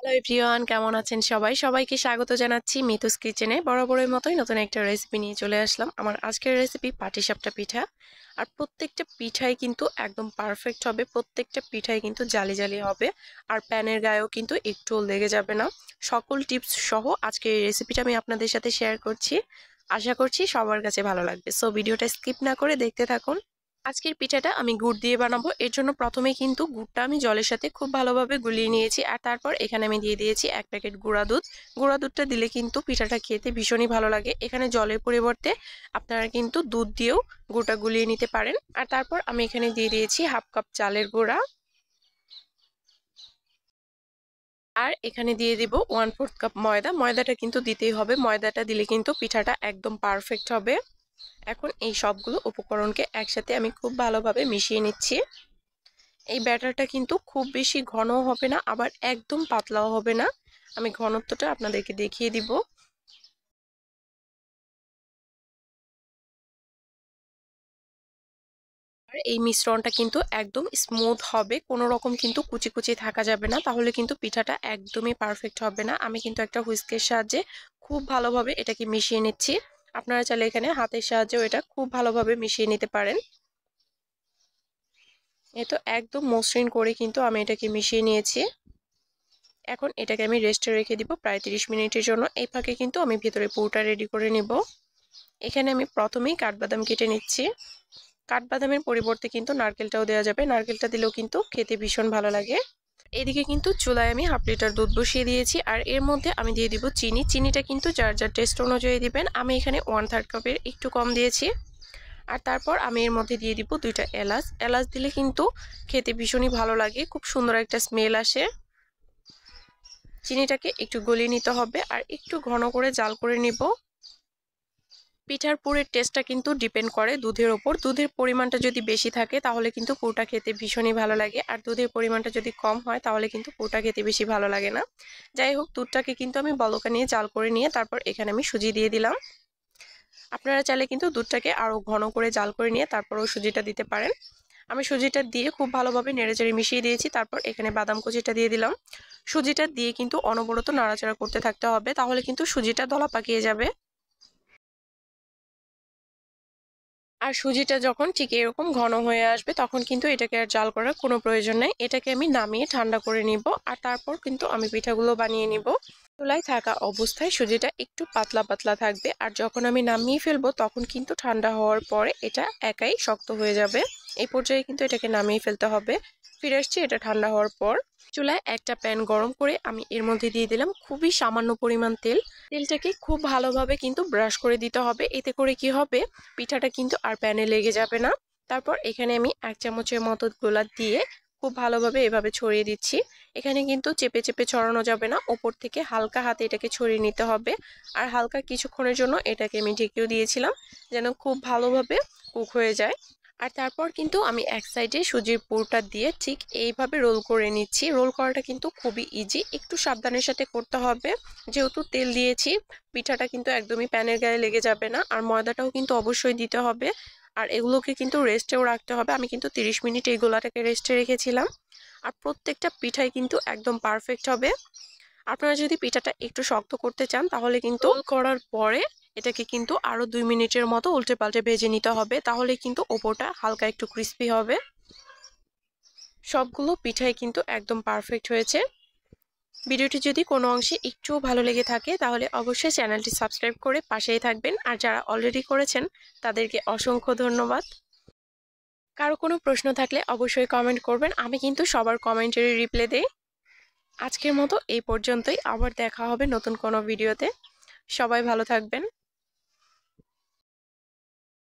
Hello everyone, কেমন আছেন সবাই? সবাইকে স্বাগত জানাচ্ছি মিতুস কিচেনে। বরাবরের মতোই নতুন একটা রেসিপি নিয়ে চলে আসলাম। আমার আজকের রেসিপি পাটিসাপটা পিঠা। আর প্রত্যেকটা পিঠাই কিন্তু একদম পারফেক্ট হবে। প্রত্যেকটা পিঠাই কিন্তু জালি জালি হবে। আর প্যানের গায়েও কিন্তু একটুও লেগে যাবে না। সকল টিপস সহ আজকের এই রেসিপিটা আমি আপনাদের সাথে শেয়ার করছি। আশা করছি সবার কাছে ভালো লাগবে। সো ভিডিওটা স্কিপ না করে দেখতে থাকুন। আজকের পিঠাটা আমি গুড় দিয়ে বানাবো। এর জন্য প্রথমে কিন্তু গুড়টা আমি জলের সাথে খুব ভালোভাবে গুলিয়ে নিয়েছি। আর তারপর এখানে আমি দিয়ে দিয়েছি 1 প্যাকেট গুঁড়া দুধ। গুঁড়া দুধটা দিলে কিন্তু পিঠাটা খেতে ভীষণই ভালো লাগে। এখানে জলের পরিবর্তে আপনারা কিন্তু দুধ দিয়েও গুড়টা গুলিয়ে নিতে পারেন। আর তারপর আমি এখানে দিয়ে দিয়েছি 1/2 কাপ চালের গুঁড়া। আর এখানে দিয়ে দিব 1/4 কাপ ময়দা। ময়দাটা কিন্তু দিতেই হবে। ময়দাটা দিলে কিন্তু পিঠাটা একদম পারফেক্ট হবে। এখন এই সবগুলো উপকরণকে একসাথে আমি খুব ভালোভাবে মিশিয়ে নিচ্ছি। এই ব্যাটারটা কিন্তু খুব বেশি ঘনও হবে না, আবার একদম পাতলাও হবে না। আমি ঘনত্বটা আপনাদেরকে দেখিয়ে দিব। আর এই মিশ্রণটা কিন্তু একদম স্মুথ হবে, কোনো রকম কিন্তু কুচি কুচি থাকা যাবে না, তাহলে কিন্তু পিঠাটা একদমই পারফেক্ট হবে না। আমি কিন্তু একটা হুইস্কের সাহায্যে খুব ভালোভাবে এটাকে মিশিয়ে নিচ্ছি। আপনারা চাইলে এখানে হাতের সাহায্যেও এটা খুব ভালোভাবে মিশিয়ে নিতে পারেন। এই তো একদম মসৃণ করে কিন্তু আমি এটাকে মিশিয়ে নিয়েছি। এখন এটাকে আমি রেস্টে রেখে দিব প্রায় 30 মিনিটের জন্য। এই ফাঁকে কিন্তু আমি ভিতরে পুরটা রেডি করে নিব। এখানে আমি প্রথমেই কাঠবাদাম কেটে নিচ্ছি। কাঠবাদামের পরিবর্তে কিন্তু নারকেলটাও দেওয়া যাবে। নারকেলটা দিলেও কিন্তু খেতে ভীষণ ভালো লাগে। এদিকে কিন্তু চুলায় আমি 1/2 লিটার দুধ বসিয়ে দিয়েছি। আর এর মধ্যে আমি দিয়ে দিব চিনি। চিনিটা কিন্তু যার যার টেস্ট অনুযায়ী দিবেন। আমি এখানে 1/3 কাপের একটু কম দিয়েছি। আর তারপর আমি এর মধ্যে দিয়ে দিব 2টা এলাচ। এলাচ দিলে কিন্তু খেতে ভীষণই ভালো লাগে, খুব সুন্দর একটা স্মেল আসে। চিনিটাকে একটু গলিয়ে নিতে হবে আর একটু ঘন করে জাল করে নিব। পিঠার পুরের টেস্টটা কিন্তু ডিপেন্ড করে দুধের ওপর। দুধের পরিমাণটা যদি বেশি থাকে তাহলে কিন্তু পুরটা খেতে ভীষণই ভালো লাগে, আর দুধের পরিমাণটা যদি কম হয় তাহলে কিন্তু পুরটা খেতে বেশি ভালো লাগে না। যাই হোক, দুধটাকে কিন্তু আমি বলকা নিয়ে জাল করে নিয়ে তারপর এখানে আমি সুজি দিয়ে দিলাম। আপনারা চাইলে কিন্তু দুধটাকে আরও ঘন করে জাল করে নিয়ে তারপরও সুজিটা দিতে পারেন। আমি সুজিটা দিয়ে খুব ভালোভাবে নেড়েচেড়ে মিশিয়ে দিয়েছি। তারপর এখানে বাদাম কুচিটা দিয়ে দিলাম। সুজিটা দিয়ে কিন্তু অনবরত নাড়াচাড়া করতে থাকতে হবে, তাহলে কিন্তু সুজিটা দলা পাকিয়ে যাবে। আর সুজিটা যখন ঠিক এরকম ঘন হয়ে আসবে তখন কিন্তু এটাকে আর জাল করার কোনো প্রয়োজন নেই। এটাকে আমি নামিয়ে ঠান্ডা করে নিব। আর তারপর কিন্তু আমি পিঠাগুলো বানিয়ে নিব। চুলায় থাকা অবস্থায় সুজিটা একটু পাতলা পাতলা থাকবে, আর যখন আমি নামিয়ে ফেলবো তখন কিন্তু ঠান্ডা হওয়ার পরে এটা একাই শক্ত হয়ে যাবে। এই পর্যায়ে কিন্তু এটাকে নামিয়ে ফেলতে হবে। ফিরে আসছি এটা ঠান্ডা হওয়ার পর। চুলায় একটা প্যান গরম করে আমি এর মধ্যে দিয়ে দিলাম খুবই সামান্য পরিমাণ তেল। তেলটাকে খুব ভালোভাবে কিন্তু ব্রাশ করে দিতে হবে। এতে করে কি হবে, পিঠাটা কিন্তু আর প্যানে লেগে যাবে না। তারপর এখানে আমি 1 চামচের মতো গোলা দিয়ে খুব ভালোভাবে এভাবে ছড়িয়ে দিচ্ছি। এখানে কিন্তু চেপে চেপে ছড়ানো যাবে না, ওপর থেকে হালকা হাতে এটাকে ছড়িয়ে নিতে হবে। আর হালকা কিছুক্ষণের জন্য এটাকে আমি ঢেকেও দিয়েছিলাম যেন খুব ভালোভাবে কুক হয়ে যায়। আর তারপর কিন্তু আমি এক সাইডে সুজির পুরটা দিয়ে ঠিক এইভাবে রোল করে নিচ্ছি। রোল করাটা কিন্তু খুবই ইজি, একটু সাবধানের সাথে করতে হবে। যেহেতু তেল দিয়েছি, পিঠাটা কিন্তু একদমই প্যানের গায়ে লেগে যাবে না। আর ময়দাটাও কিন্তু অবশ্যই দিতে হবে। আর এগুলোকে কিন্তু রেস্টেও রাখতে হবে। আমি কিন্তু 30 মিনিট এই গোলাটাকে রেস্টে রেখেছিলাম। আর প্রত্যেকটা পিঠাই কিন্তু একদম পারফেক্ট হবে। আপনারা যদি পিঠাটা একটু শক্ত করতে চান তাহলে কিন্তু রোল করার পরে এটাকে কিন্তু আরো 2 মিনিটের মতো উল্টে পাল্টে ভেজে নিতে হবে, তাহলে কিন্তু ওপরটা হালকা একটু ক্রিস্পি হবে। সবগুলো পিঠাই কিন্তু একদম পারফেক্ট হয়েছে। ভিডিওটি যদি কোনো অংশে একটুও ভালো লেগে থাকে তাহলে অবশ্যই চ্যানেলটি সাবস্ক্রাইব করে পাশেই থাকবেন। আর যারা অলরেডি করেছেন তাদেরকে অসংখ্য ধন্যবাদ। কারো কোনো প্রশ্ন থাকলে অবশ্যই কমেন্ট করবেন, আমি কিন্তু সবার কমেন্টেরই রিপ্লাই দেই। আজকের মতো এই পর্যন্তই, আবার দেখা হবে নতুন কোনো ভিডিওতে। সবাই ভালো থাকবেন।